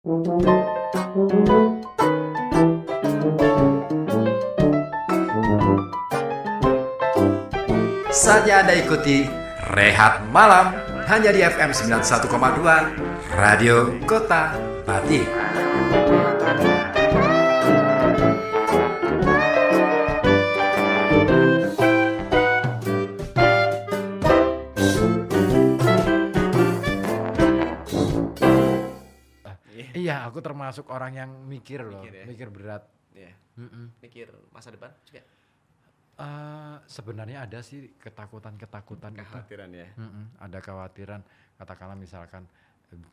Saatnya Anda ikuti Rehat Malam hanya di FM 91,2 Radio Kota Pati. Iya, aku termasuk orang yang mikir loh, Mikir ya? mikir berat. Iya. Mm-mm. Mikir masa depan juga. Sebenarnya ada sih ketakutan itu. Kekhawatiran ya. Ada kekhawatiran, katakanlah misalkan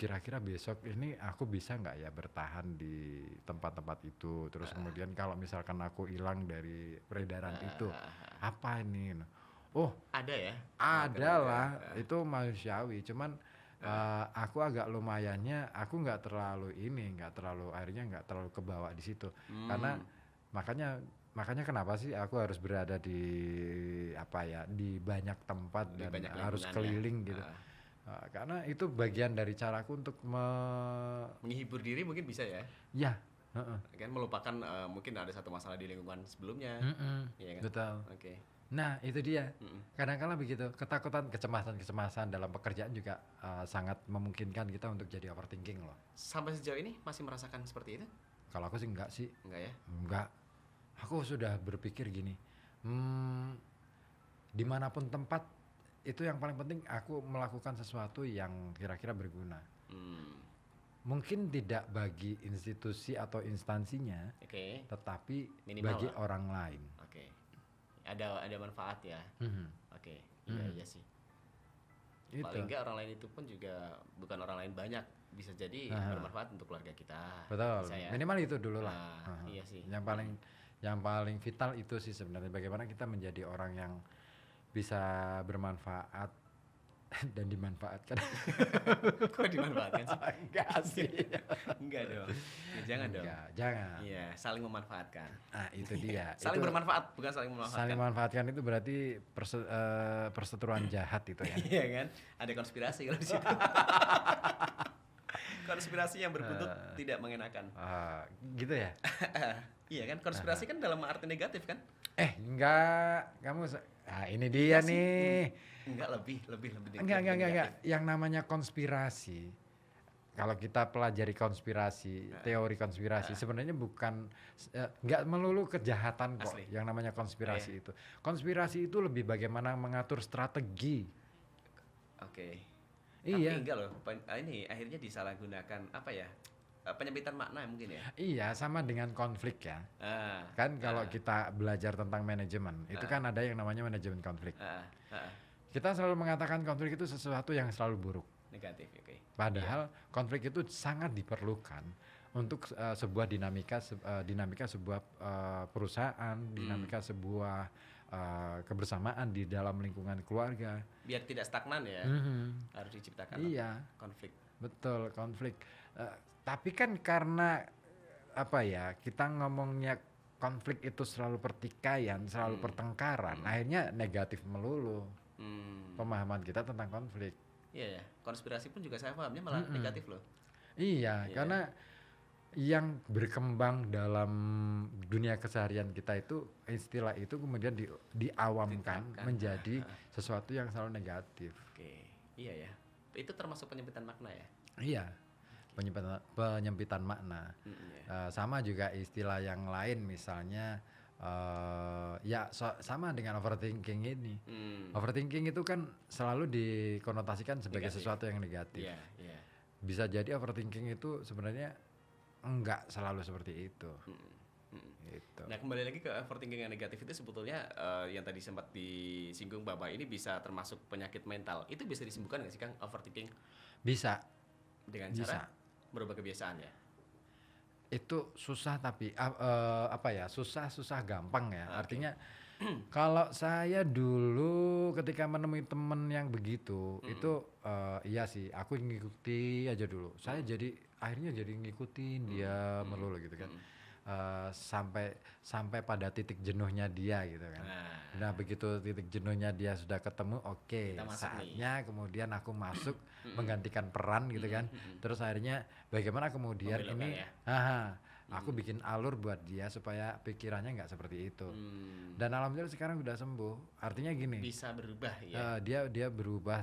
kira-kira besok ini aku bisa nggak ya bertahan di tempat-tempat itu. Terus kemudian kalau misalkan aku hilang dari peredaran itu, apa ini? Oh, Ada ya. ada lah, itu manusiawi. Cuman aku agak lumayannya, aku nggak terlalu akhirnya nggak terlalu kebawa di situ. Karena makanya kenapa sih aku harus berada di di banyak tempat Di dan banyak harus lingkungan keliling ya. gitu. Karena itu bagian dari caraku untuk Menghibur diri mungkin bisa ya. ya, heeh. Kan melupakan mungkin ada satu masalah di lingkungan sebelumnya. Iya kan? Betul. Oke. Nah itu dia. Kadang-kadang begitu, ketakutan, kecemasan dalam pekerjaan juga sangat memungkinkan kita untuk jadi overthinking loh. Sampai sejauh ini masih merasakan seperti itu? Kalau aku sih enggak sih. Enggak ya? Enggak. Aku sudah berpikir gini, dimanapun tempat, itu yang paling penting aku melakukan sesuatu yang kira-kira berguna. Mungkin tidak bagi institusi atau instansinya, Oke. tetapi Minimal bagi lah. orang lain. Oke. Ada manfaat ya. Oke. Iya sih. Itu. Paling enggak orang lain itu pun juga bukan orang lain banyak, bisa jadi bermanfaat untuk keluarga kita. Betul. Bisa ya? Minimal itu dulu lah. Iya sih. Yang paling vital itu sih sebenarnya, bagaimana kita menjadi orang yang bisa bermanfaat dan dimanfaatkan. Kok dimanfaatkan sih? Enggak sih. Enggak dong. Ya, jangan dong. Enggak, jangan. Iya, saling memanfaatkan. Ah, itu dia. Saling Itu bermanfaat, bukan saling memanfaatkan. saling memanfaatkan itu berarti perseteruan jahat itu ya. Iya kan? Ada konspirasi kalau di situ. Konspirasi yang berbuntut tidak mengenakan. Gitu ya? Iya kan? Konspirasi kan dalam arti negatif kan? Enggak. Ini dia nih. Enggak, lebih Enggak. negatif. Yang namanya konspirasi, kalau kita pelajari konspirasi, teori konspirasi, sebenarnya bukan, enggak melulu kejahatan kok. Asli. Yang namanya konspirasi itu. Konspirasi itu lebih bagaimana mengatur strategi. Oke. Iya. Tapi enggak loh. Ini akhirnya disalahgunakan apa ya? Penyempitan makna mungkin ya. Iya, sama dengan konflik ya. Ah, Kan kalau kita belajar tentang manajemen, itu kan ada yang namanya manajemen konflik. Kita selalu mengatakan konflik itu sesuatu yang selalu buruk. negatif, oke. Padahal konflik itu sangat diperlukan untuk sebuah dinamika sebuah perusahaan, dinamika sebuah kebersamaan di dalam lingkungan keluarga. Biar tidak stagnan ya. Harus diciptakan Iya, konflik. betul, konflik. Tapi kan karena kita ngomongnya konflik itu selalu pertikaian, selalu pertengkaran, akhirnya negatif melulu pemahaman kita tentang konflik. Iya ya, konspirasi pun juga saya pahamnya malah negatif loh. Iya, karena yang berkembang dalam dunia keseharian kita itu, istilah itu kemudian diawamkan menjadi sesuatu yang selalu negatif. Oke, iya ya. Itu termasuk penyempitan makna ya? Iya, penyempitan makna. Sama juga istilah yang lain, misalnya sama dengan overthinking ini. Overthinking itu kan selalu dikonotasikan sebagai Negatif. sesuatu yang negatif. Iya, iya. Bisa jadi overthinking itu sebenarnya enggak selalu seperti itu. Gitu. Nah, kembali lagi ke overthinking yang negatif itu sebetulnya yang tadi sempat disinggung Bapak ini bisa termasuk penyakit mental. Itu bisa disembuhkan nggak sih Kang, overthinking? Bisa. Dengan Bisa. cara merubah kebiasaan ya? Itu susah tapi susah gampang ya. Oke. Artinya kalau saya dulu ketika menemui temen yang begitu, itu iya sih, aku ngikuti aja dulu. Saya akhirnya jadi ngikutin dia melulu gitu kan. sampai pada titik jenuhnya dia gitu kan. Nah begitu titik jenuhnya dia sudah ketemu, oke, Kita masuk saatnya kemudian aku masuk menggantikan peran gitu kan. Terus akhirnya bagaimana kemudian Membelokkan ini, aku bikin alur buat dia supaya pikirannya nggak seperti itu. Dan alhamdulillah sekarang udah sembuh. Artinya gini, Bisa berubah ya. dia berubah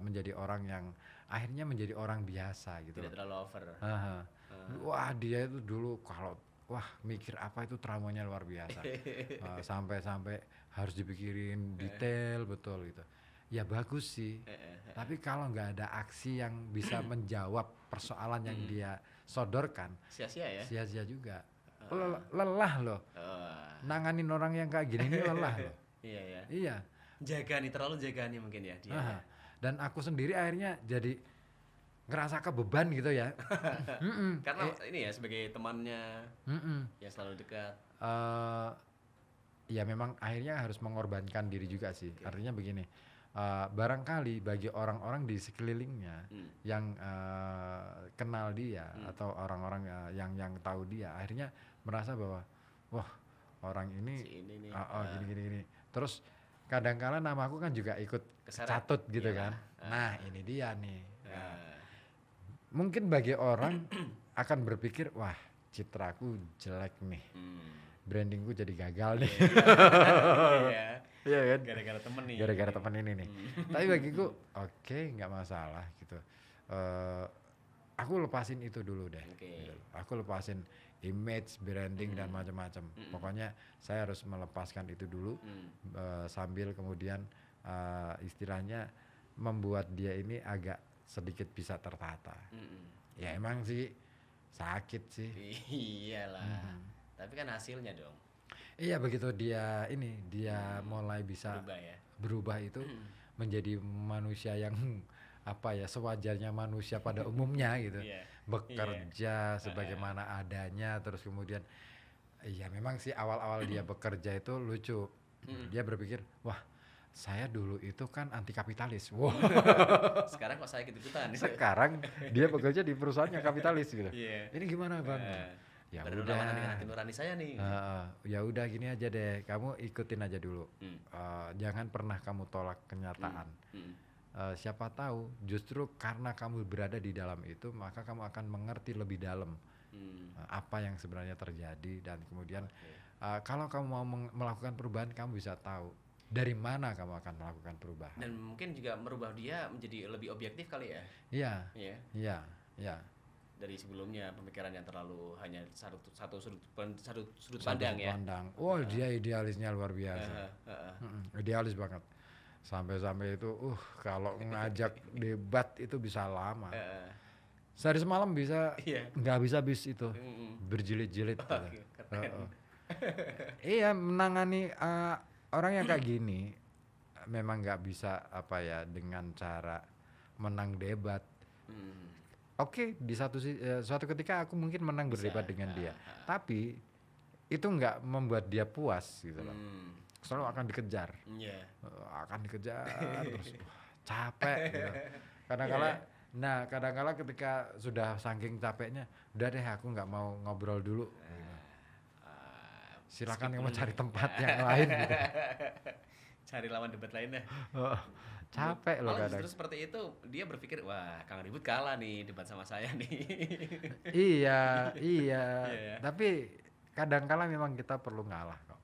menjadi orang yang akhirnya menjadi orang biasa gitu. Tidak terlalu over. Wah dia itu dulu kalau mikir apa itu traumanya luar biasa. Sampai harus dipikirin detail betul gitu. Ya bagus sih. Tapi kalau nggak ada aksi yang bisa menjawab persoalan yang dia sodorkan, Sia-sia ya. sia-sia juga. Lelah loh. Nanganin orang yang kayak gini ini lelah loh. Iya ya. Iya. Jagani, terlalu jagani mungkin ya dia. ya. Dan aku sendiri akhirnya jadi ngerasa kebeban gitu ya. Karena ini ya sebagai temannya yang selalu dekat. Ya memang akhirnya harus mengorbankan diri juga sih. Artinya begini, barangkali bagi orang-orang di sekelilingnya yang kenal dia atau orang-orang yang tahu dia, akhirnya merasa bahwa wah orang ini, Si ini nih, gini. Terus kadang-kala nama aku kan juga ikut Keseret. catut gitu Iya. kan. Nah ini dia nih. Mungkin bagi orang akan berpikir wah citraku jelek nih, brandingku jadi gagal nih. Iya. Iya kan? Gara-gara temen nih. Gara-gara temen ini nih. Tapi bagiku oke, nggak masalah gitu. Aku lepasin itu dulu deh. Oke. Gitu. Aku lepasin image, branding dan macam-macam. Pokoknya saya harus melepaskan itu dulu sambil kemudian istilahnya membuat dia ini agak sedikit bisa tertata. Ya emang sih sakit sih. Iyalah. Tapi kan hasilnya dong. Iya begitu dia mulai bisa Berubah ya. berubah itu menjadi manusia yang apa ya sewajarnya manusia pada umumnya gitu. Iya. Bekerja sebagaimana adanya, terus kemudian iya memang sih awal-awal dia bekerja itu lucu. Dia berpikir, wah saya dulu itu kan anti kapitalis. Wah, Sekarang kok saya ikut-ikutan. sekarang dia bekerja di perusahaan yang kapitalis gitu. Iya. Ini gimana bang? Ya Berlawanan dengan udah. hati nurani saya nih. Ya udah gini aja deh, kamu ikutin aja dulu. Jangan pernah kamu tolak kenyataan. Siapa tahu justru karena kamu berada di dalam itu, maka kamu akan mengerti lebih dalam apa yang sebenarnya terjadi, dan kemudian kalau kamu mau melakukan perubahan, kamu bisa tahu dari mana kamu akan melakukan perubahan. Dan mungkin juga merubah dia menjadi lebih objektif kali ya. Iya, Iya. iya. Dari sebelumnya pemikiran yang terlalu hanya satu sudut Satu pandang ya. pandang. Oh dia idealisnya luar biasa. Idealis banget. Sampai-sampai itu, kalau ngajak debat itu bisa lama. Sehari semalam bisa Iya. nggak habis itu berjilid-jilid. Gitu. Keren. Iya menangani orang yang kayak gini memang nggak bisa apa ya dengan cara menang debat. Oke, di suatu ketika aku mungkin menang berdebat dengan dia, tapi itu nggak membuat dia puas gitu loh. Selalu akan dikejar, Iya. akan dikejar terus capek. Gitu. Kadang-kala ketika sudah saking capeknya, udah deh aku nggak mau ngobrol dulu. Gitu. Silakan kamu cari tempat yang lain. Gitu. Cari lawan debat lainnya. Capek loh Malah kadang. justru seperti itu dia berpikir wah Kang Ribut kalah nih debat sama saya nih. Iya. Iya. Tapi kadang-kala memang kita perlu ngalah kok.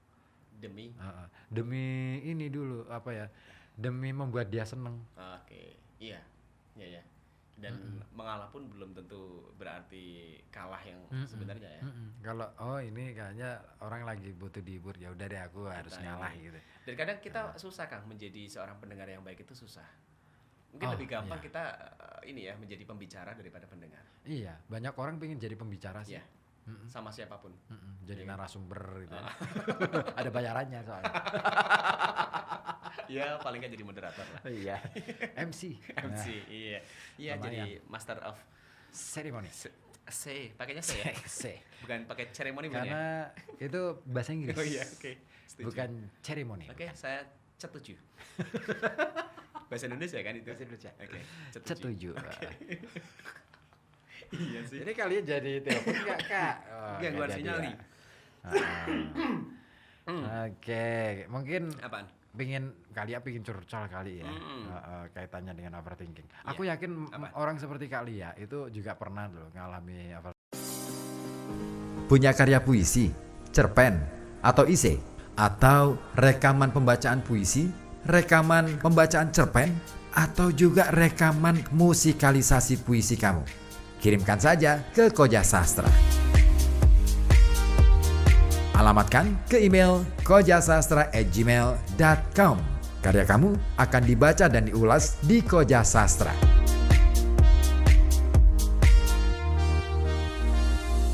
Demi. Demi ini dulu apa ya? Demi membuat dia seneng. Oke. Iya. Dan mengalah pun belum tentu berarti kalah yang sebenarnya ya. Kalau ini kayaknya orang lagi butuh dihibur, ya udah deh aku harus ngalah gitu. Dan kadang kita susah Kang menjadi seorang pendengar yang baik itu susah. Mungkin lebih gampang kita ini ya menjadi pembicara daripada pendengar. Iya, banyak orang pengen jadi pembicara sih. Iya. Sama siapapun. Jadi narasumber gitu. Ada bayarannya soalnya. Ya paling nggak jadi moderator lah. Iya. MC. MC. Iya. Iya lumayan. jadi master of Ceremony. C. Pakainya C ya. C. Bukan pakai ceremony bukan ya? Karena itu bahasa Inggris. Oh iya, oke. Setuju. Bukan ceremony. Oke, saya setuju. Bahasa Indonesia kan itu? Bahasa Indonesia. Oke, Setuju. Iya sih. Jadi kalian jadi telepon nggak kak? Gangguan Nggak sinyal jadi nih. ya. Oke, mungkin Apaan? pingin curcol kali ya, kaitannya dengan overthinking. Aku Iya. yakin orang seperti Kak Lia itu juga pernah loh ngalami Punya karya puisi, cerpen, atau ise? Atau rekaman pembacaan puisi, rekaman pembacaan cerpen, atau juga rekaman musikalisasi puisi kamu? Kirimkan saja ke Koja Sastra. Alamatkan ke email kojasastra@gmail.com. Karya kamu akan dibaca dan diulas di Koja Sastra.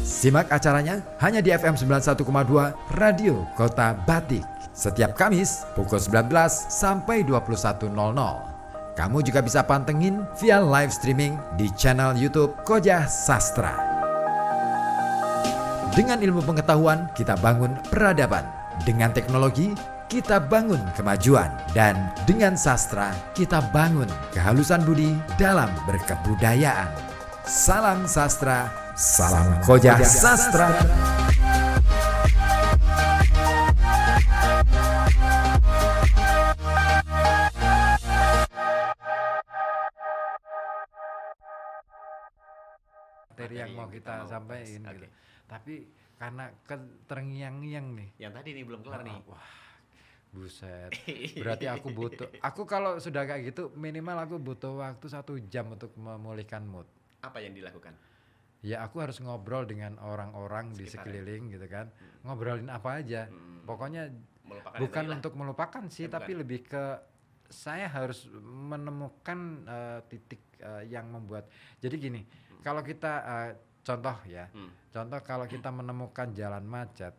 Simak acaranya hanya di FM 91,2 Radio Kota Batik. Setiap Kamis pukul 19 sampai 21.00. Kamu juga bisa pantengin via live streaming di channel YouTube Koja Sastra. Dengan ilmu pengetahuan kita bangun peradaban. Dengan teknologi kita bangun kemajuan. Dan dengan sastra kita bangun kehalusan budi dalam berkebudayaan. Salam sastra, salam Koja Sastra. materi yang mau kita sampaikan Oke. gitu. Tapi karena terngiang-ngiang nih. Yang tadi nih belum kelar nih. Wah, buset. Berarti aku kalau sudah kayak gitu minimal aku butuh waktu 1 jam untuk memulihkan mood. Apa yang dilakukan? Ya aku harus ngobrol dengan orang-orang di Sekitar sekeliling gitu kan. Ngobrolin apa aja. Pokoknya Melupakan bukan yang tadi lah. untuk melupakan sih, tapi lebih ke saya harus menemukan titik yang membuat. Jadi gini, kalau kita contoh ya. Contoh kalau kita menemukan jalan macet,